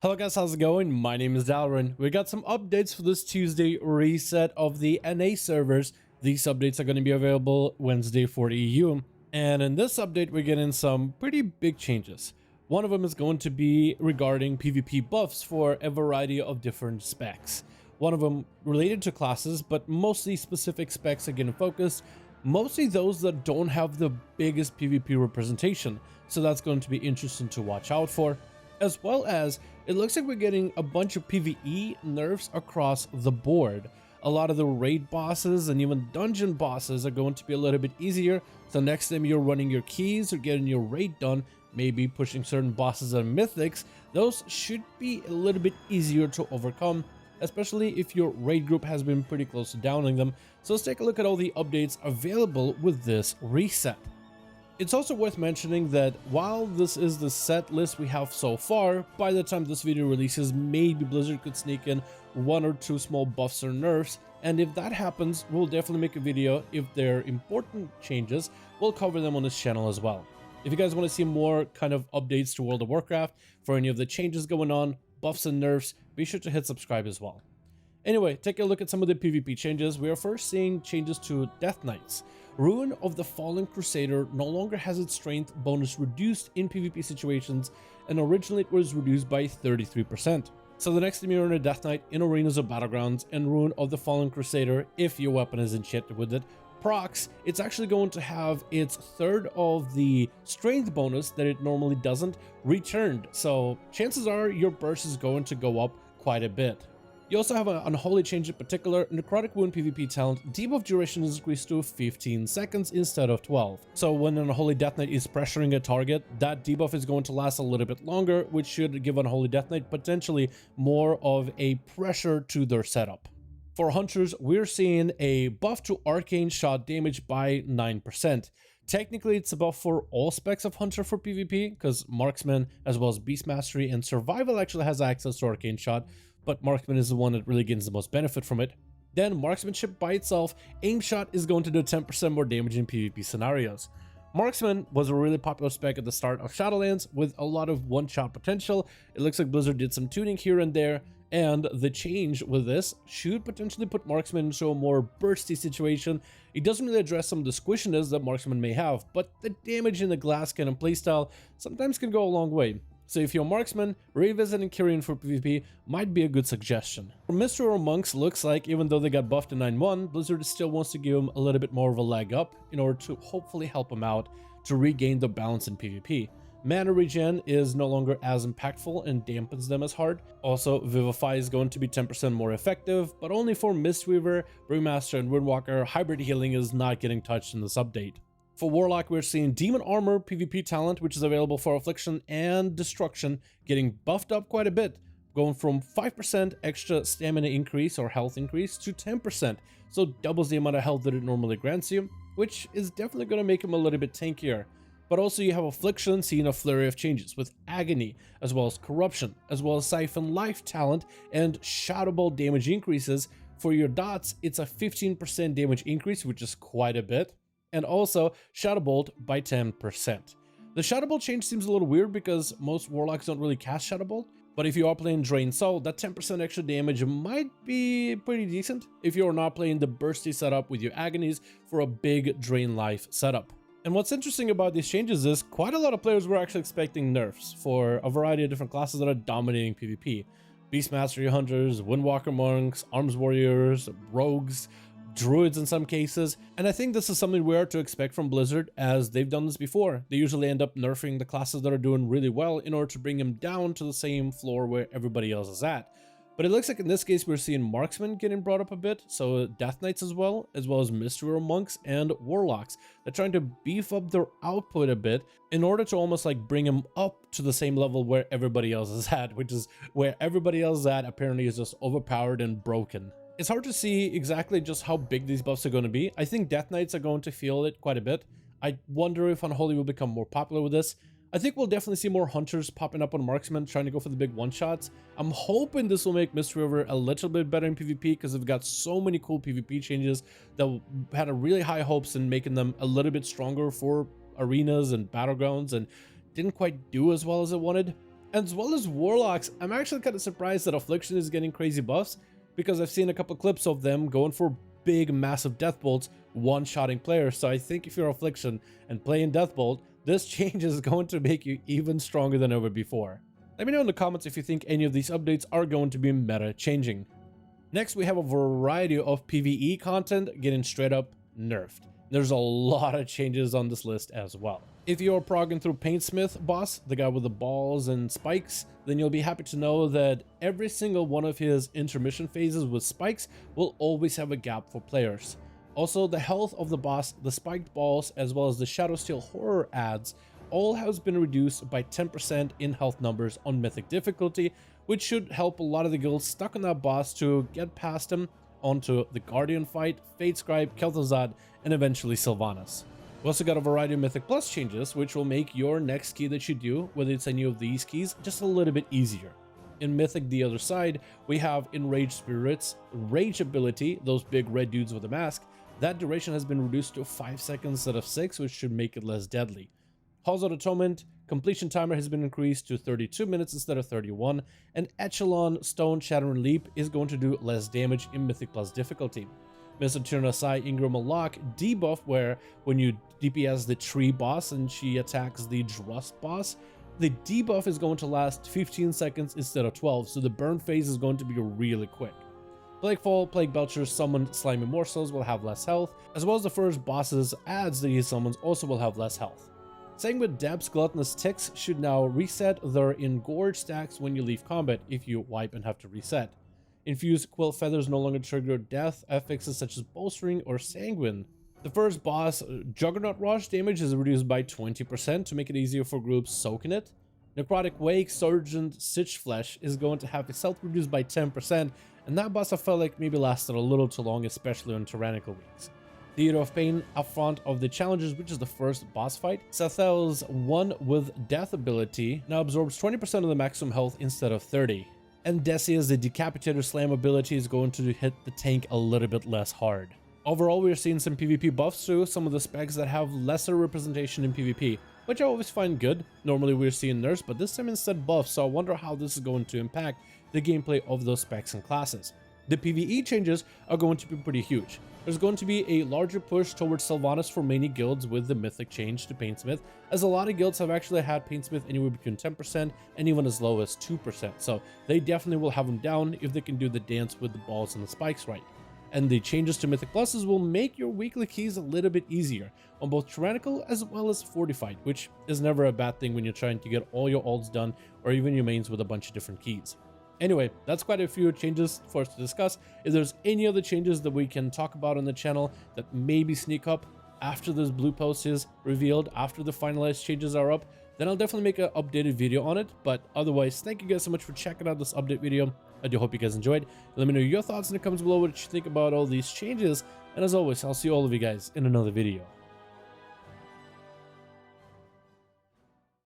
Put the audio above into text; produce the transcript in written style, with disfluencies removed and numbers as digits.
Hello guys, how's it going? My name is Dalaran. We got some updates for this Tuesday reset of the NA servers. These updates are going to be available Wednesday for the EU. And in this update, we're getting some pretty big changes. One of them is going to be regarding PvP buffs for a variety of different specs. One of them related to classes, but mostly specific specs are getting focused. Mostly those that don't have the biggest PvP representation. So that's going to be interesting to watch out for. As well as, it looks like we're getting a bunch of PvE nerfs across the board. A lot of the raid bosses and even dungeon bosses are going to be a little bit easier. So next time you're running your keys or getting your raid done, maybe pushing certain bosses and mythics, those should be a little bit easier to overcome, especially if your raid group has been pretty close to downing them. So let's take a look at all the updates available with this reset. It's also worth mentioning that while this is the set list we have so far, by the time this video releases, maybe Blizzard could sneak in one or two small buffs or nerfs, and if that happens, we'll definitely make a video. If they're important changes, we'll cover them on this channel as well. If you guys want to see more kind of updates to World of Warcraft for any of the changes going on, buffs and nerfs, be sure to hit subscribe as well. Anyway, take a look at some of the PvP changes. We are first seeing changes to Death Knights. Ruin of the Fallen Crusader no longer has its strength bonus reduced in PvP situations, and originally it was reduced by 33%. So the next time you're in a Death Knight in arenas or battlegrounds and Ruin of the Fallen Crusader, if your weapon is enchanted with it, procs, it's actually going to have its third of the strength bonus that it normally doesn't returned. So chances are your burst is going to go up quite a bit. You also have an unholy change in particular. Necrotic Wound PvP talent, debuff duration is increased to 15 seconds instead of 12. So when an Unholy Death Knight is pressuring a target, that debuff is going to last a little bit longer, which should give Unholy Death Knight potentially more of a pressure to their setup. For Hunters, we're seeing a buff to Arcane Shot damage by 9%. Technically, it's a buff for all specs of Hunter for PvP, because Marksman, as well as Beast Mastery and Survival actually has access to Arcane Shot, but Marksman is the one that really gains the most benefit from it. Then Marksmanship by itself, Aim Shot is going to do 10% more damage in PvP scenarios. Marksman was a really popular spec at the start of Shadowlands with a lot of one-shot potential. It looks like Blizzard did some tuning here and there, and the change with this should potentially put Marksman into a more bursty situation. It doesn't really address some of the squishiness that Marksman may have, but the damage in the glass cannon playstyle sometimes can go a long way. So if you're a Marksman, revisiting Kyrian for PvP might be a good suggestion. For Mystery Monks, looks like even though they got buffed in 9.1, Blizzard still wants to give them a little bit more of a leg up in order to hopefully help them out to regain the balance in PvP. Mana regen is no longer as impactful and dampens them as hard. Also, Vivify is going to be 10% more effective, but only for Mistweaver, Brewmaster, and Windwalker. Hybrid healing is not getting touched in this update. For Warlock, we're seeing Demon Armor PvP talent, which is available for Affliction and Destruction, getting buffed up quite a bit, going from 5% extra stamina increase or health increase to 10%, so doubles the amount of health that it normally grants you, which is definitely going to make him a little bit tankier. But also you have Affliction seeing a flurry of changes with Agony, as well as Corruption, as well as Siphon Life talent and Shadow Ball damage increases. For your dots, it's a 15% damage increase, which is quite a bit. And also Shadow Bolt by 10%. The Shadow Bolt change seems a little weird because most Warlocks don't really cast Shadow Bolt, but if you are playing Drain Soul, that 10% extra damage might be pretty decent if you're not playing the bursty setup with your Agonies for a big Drain Life setup. And what's interesting about these changes is quite a lot of players were actually expecting nerfs for a variety of different classes that are dominating PvP. Beast Mastery Hunters, Windwalker Monks, Arms Warriors, Rogues, Druids in some cases, and I think this is something we are to expect from Blizzard, as they've done this before. They usually end up nerfing the classes that are doing really well in order to bring them down to the same floor where everybody else is at. But it looks like in this case we're seeing Marksman getting brought up a bit, so Death Knights as well as Mystery Monks and Warlocks. They're trying to beef up their output a bit in order to almost like bring them up to the same level where everybody else is at, which is where everybody else is at apparently is just overpowered and broken. It's hard to see exactly just how big these buffs are going to be. I think Death Knights are going to feel it quite a bit. I wonder if Unholy will become more popular with this. I think we'll definitely see more Hunters popping up on Marksman trying to go for the big one-shots. I'm hoping this will make Mistweaver a little bit better in PvP because they've got so many cool PvP changes that had a really high hopes in making them a little bit stronger for arenas and battlegrounds and didn't quite do as well as it wanted. As well as Warlocks, I'm actually kind of surprised that Affliction is getting crazy buffs, because I've seen a couple clips of them going for big massive death bolts, one-shotting players. So I think if you're Affliction and playing Deathbolt, this change is going to make you even stronger than ever before. Let me know in the comments if you think any of these updates are going to be meta changing. Next, we have a variety of PvE content getting straight up nerfed. There's a lot of changes on this list as well. If you're progging through Paintsmith boss, the guy with the balls and spikes, then you'll be happy to know that every single one of his intermission phases with spikes will always have a gap for players. Also, the health of the boss, the spiked balls, as well as the Shadowsteel horror ads, all has been reduced by 10% in health numbers on Mythic difficulty, which should help a lot of the guilds stuck on that boss to get past him onto the Guardian fight, Fate Scribe, Kel'Thuzad, and eventually Sylvanas. We also got a variety of Mythic Plus changes, which will make your next key that you do, whether it's any of these keys, just a little bit easier. In Mythic, the other side, we have Enraged Spirits, Rage ability, those big red dudes with a mask. That duration has been reduced to 5 seconds instead of 6, which should make it less deadly. Halls of Atonement, completion timer has been increased to 32 minutes instead of 31, and Echelon Stone Shattering Leap is going to do less damage in Mythic Plus difficulty. Mr. Turnasai Ingram Lock debuff, where when you DPS the tree boss and she attacks the Drust boss, the debuff is going to last 15 seconds instead of 12, so the burn phase is going to be really quick. Blackfall, Plague Belcher's summoned slimy morsels will have less health, as well as the first boss's ads that he summons also will have less health. Same with Depth's Gluttonous Ticks should now reset their Engorge stacks when you leave combat if you wipe and have to reset. Infused Quill Feathers no longer trigger death affixes such as Bolstering or Sanguine. The first boss, Juggernaut Rush damage is reduced by 20% to make it easier for groups soaking it. Necrotic Wake Sergeant Sitchflesh is going to have his health reduced by 10%, and that boss I felt like maybe lasted a little too long, especially on tyrannical weeks. Theater of Pain up front of the challenges, which is the first boss fight. Sathel's One with Death ability now absorbs 20% of the maximum health instead of 30. And Decia's the Decapitator Slam ability is going to hit the tank a little bit less hard. Overall, we're seeing some PvP buffs too, some of the specs that have lesser representation in PvP, which I always find good. Normally we're seeing nerfs, but this time instead buffs, so I wonder how this is going to impact the gameplay of those specs and classes. The PvE changes are going to be pretty huge. There's going to be a larger push towards Sylvanas for many guilds with the Mythic change to Paintsmith, as a lot of guilds have actually had Paintsmith anywhere between 10% and even as low as 2%, so they definitely will have them down if they can do the dance with the balls and the spikes right. And the changes to Mythic Pluses will make your weekly keys a little bit easier on both Tyrannical as well as Fortified, which is never a bad thing when you're trying to get all your ults done or even your mains with a bunch of different keys. Anyway, that's quite a few changes for us to discuss. If there's any other changes that we can talk about on the channel that maybe sneak up after this blue post is revealed, after the finalized changes are up, then I'll definitely make an updated video on it. But otherwise, thank you guys so much for checking out this update video. I do hope you guys enjoyed. Let me know your thoughts in the comments below, what you think about all these changes. And as always, I'll see all of you guys in another video.